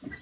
Well,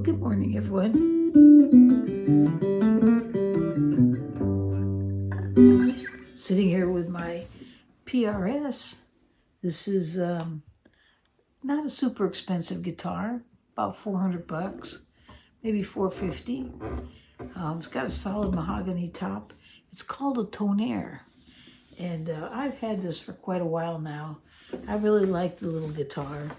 good morning, everyone. Sitting here with my PRS. This is not a super expensive guitar, about 400 bucks, maybe 450. It's got a solid mahogany top. It's called a Tonare, and I've had this for quite a while now. I really like the little guitar.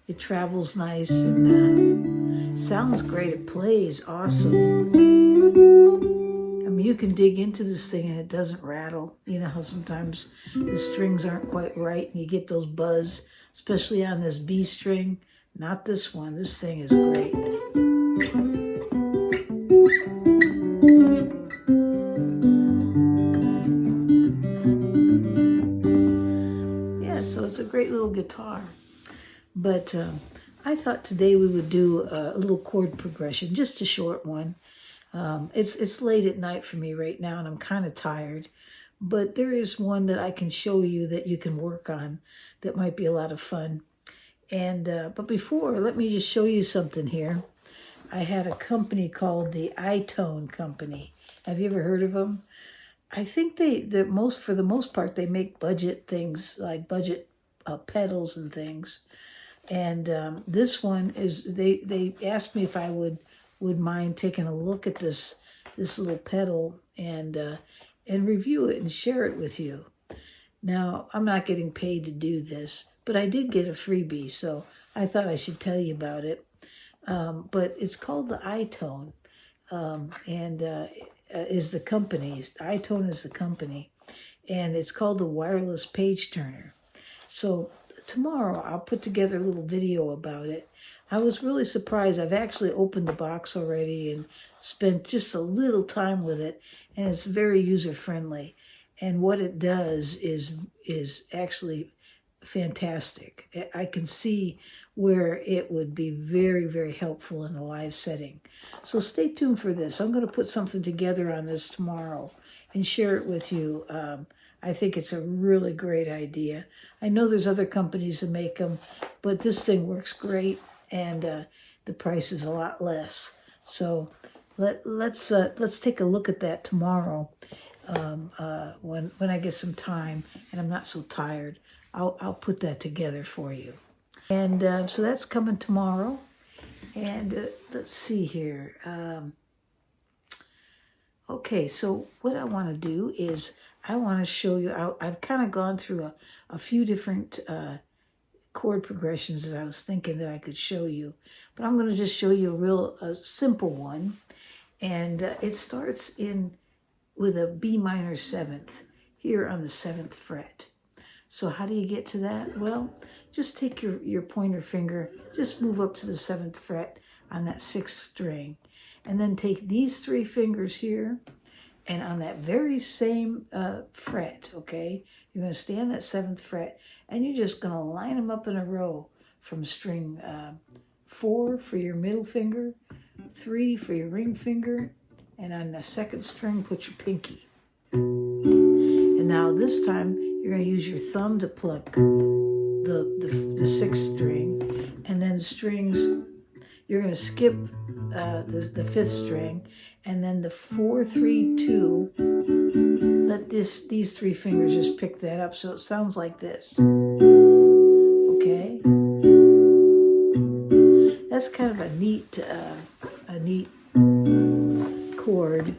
It travels nice and sounds great. It plays awesome. I mean, you can dig into this thing and it doesn't rattle. You know how sometimes the strings aren't quite right and you get those buzz, especially on this B string. Not this one. This thing is great. Yeah, so it's a great little guitar. But I thought today we would do a little chord progression, just a short one. It's late at night for me right now, and I'm kind of tired. But there is one that I can show you that you can work on that might be a lot of fun. And but before, let me just show you something here. I had a company called the iTone Company. Have you ever heard of them? I think for the most part, they make budget things, like budget pedals and things. And this one is, they asked me if I would mind taking a look at this little pedal and review it and share it with you. Now, I'm not getting paid to do this, but I did get a freebie, so I thought I should tell you about it. But it's called the iTone, and is the company. iTone is the company, and it's called the wireless page turner. So tomorrow I'll put together a little video about it. I was really surprised. I've actually opened the box already and spent just a little time with it, and it's very user-friendly. And what it does is actually fantastic. I can see where it would be very, very helpful in a live setting. So stay tuned for this. I'm going to put something together on this tomorrow and share it with you. I think it's a really great idea. I know there's other companies that make them, but this thing works great, and the price is a lot less. So let's take a look at that tomorrow when I get some time and I'm not so tired. I'll put that together for you. And so that's coming tomorrow. And let's see here. Okay, so what I want to do is I want to show you, I've kind of gone through a few different chord progressions that I was thinking that I could show you. But I'm going to just show you a real simple one. And it starts with a B minor 7th here on the 7th fret. So how do you get to that? Well, just take your pointer finger, just move up to the 7th fret on that 6th string. And then take these 3 fingers here, and on that very same fret, okay, you're going to stay on that 7th fret, and you're just going to line them up in a row from string 4 for your middle finger, 3 for your ring finger, and on the 2nd string, put your pinky. And now this time, you're going to use your thumb to pluck the 6th string, and then strings, you're going to skip the 5th string, and then the 4, 3, 2, let these 3 fingers just pick that up, so it sounds like this. Okay? That's kind of a neat chord,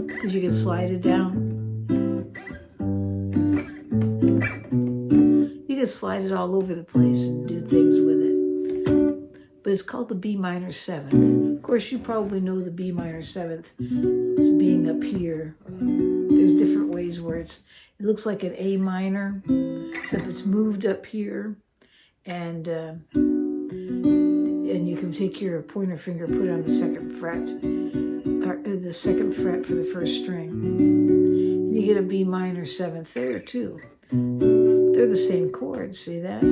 because you can slide it down. You can slide it all over the place and do things with it. But it's called the B minor 7th. Of course, you probably know the B minor 7th as being up here. There's different ways where it looks like an A minor, except it's moved up here. And you can take your pointer finger, put it on the 2nd fret, or the 2nd fret for the 1st string. And you get a B minor 7th there too. They're the same chords, see that?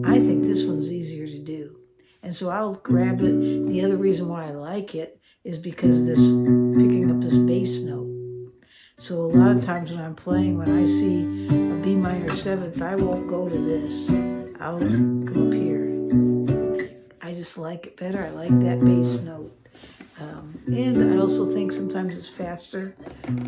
I think this one's easier to do. And so I'll grab it. The other reason why I like it is because this picking up this bass note. So a lot of times when I'm playing, when I see a B minor 7th, I won't go to this. I'll come up here. I just like it better. I like that bass note. And I also think sometimes it's faster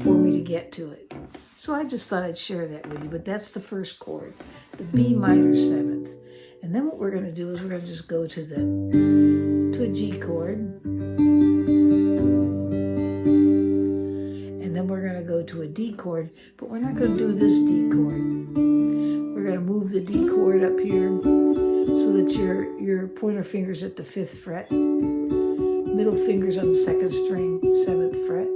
for me to get to it. So I just thought I'd share that with you. But that's the first chord, the B minor 7th. And then what we're going to do is we're going to just go to a G chord. And then we're going to go to a D chord, but we're not going to do this D chord. We're going to move the D chord up here so that your pointer finger's at the 5th fret, middle finger's on the 2nd string, 7th fret,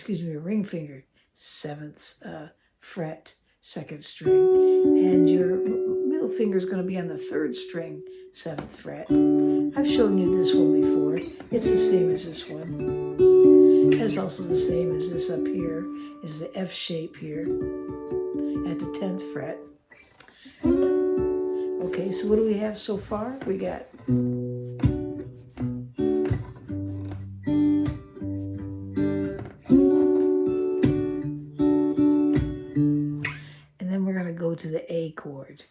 your ring finger, 7th fret, 2nd string, and your middle finger's going to be on the 3rd string, 7th fret. I've shown you this one before. It's the same as this one. It's also the same as this up here, is the F shape here at the 10th fret. Okay, so what do we have so far? We got go to the A chord.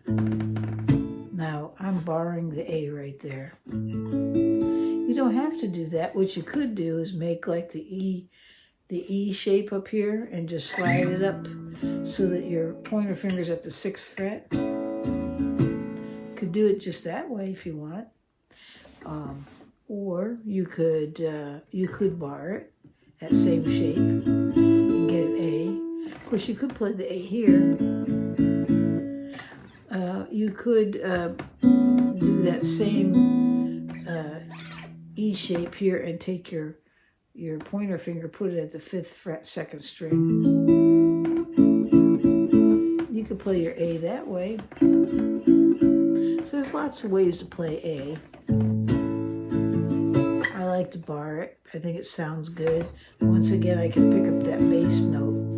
Now, I'm barring the A right there. You don't have to do that. What you could do is make like the E shape up here and just slide it up so that your pointer finger's at the 6th fret. Could do it just that way if you want. Or you could bar it, that same shape, and get an A. Of course, you could play the A here. You could do that same E shape here and take your pointer finger, put it at the 5th fret, 2nd string. You could play your A that way. So there's lots of ways to play A. I like to bar it. I think it sounds good. Once again, I can pick up that bass note.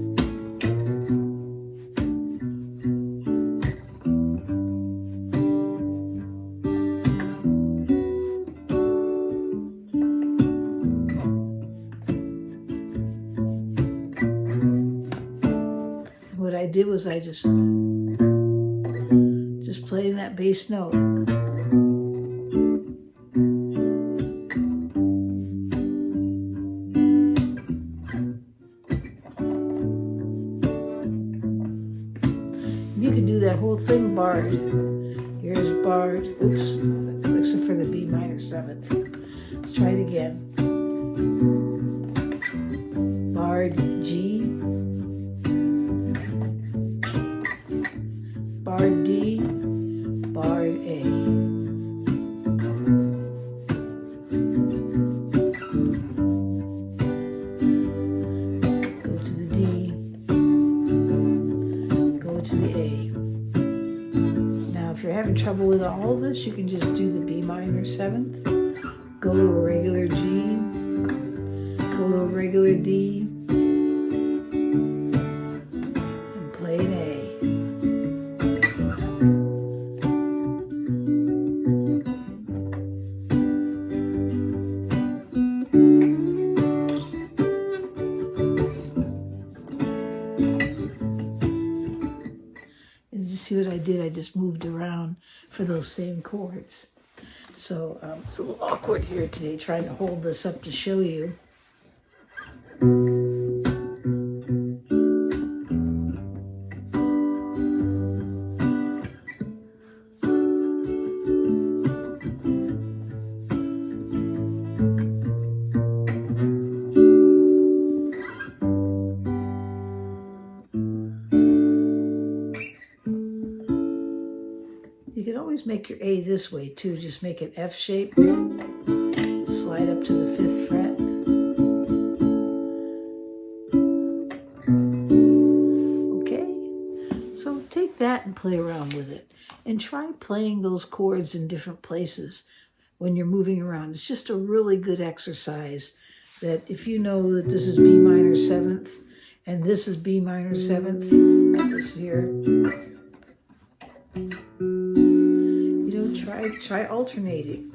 What I did was I just playing that bass note. You can do that whole thing barred. Here's barred. Oops, except for the B minor 7th. Let's try it again. Barred G. Barred D. Barred A. Go to the D. Go to the A. Now, if you're having trouble with all of this, you can just do the B minor 7th. Go to a regular G. Go to a regular D. And play an A. See what I did? I just moved around for those same chords. So it's a little awkward here today trying to hold this up to show you. You can always make your A this way too. Just make an F shape, slide up to the 5th fret. Okay, so take that and play around with it. And try playing those chords in different places when you're moving around. It's just a really good exercise that if you know that this is B minor 7th and this is B minor 7th, this here, try Try alternating.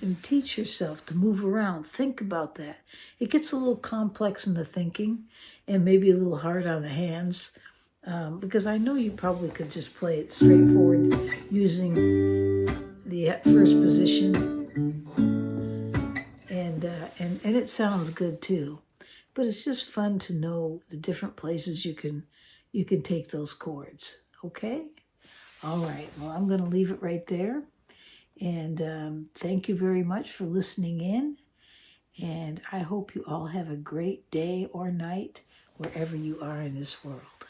And teach yourself to move around. Think about that. It gets a little complex in the thinking and maybe a little hard on the hands, because I know you probably could just play it straightforward using the first position, and it sounds good too. But it's just fun to know the different places you can take those chords. Okay? All right. Well, I'm going to leave it right there. And thank you very much for listening in. And I hope you all have a great day or night wherever you are in this world.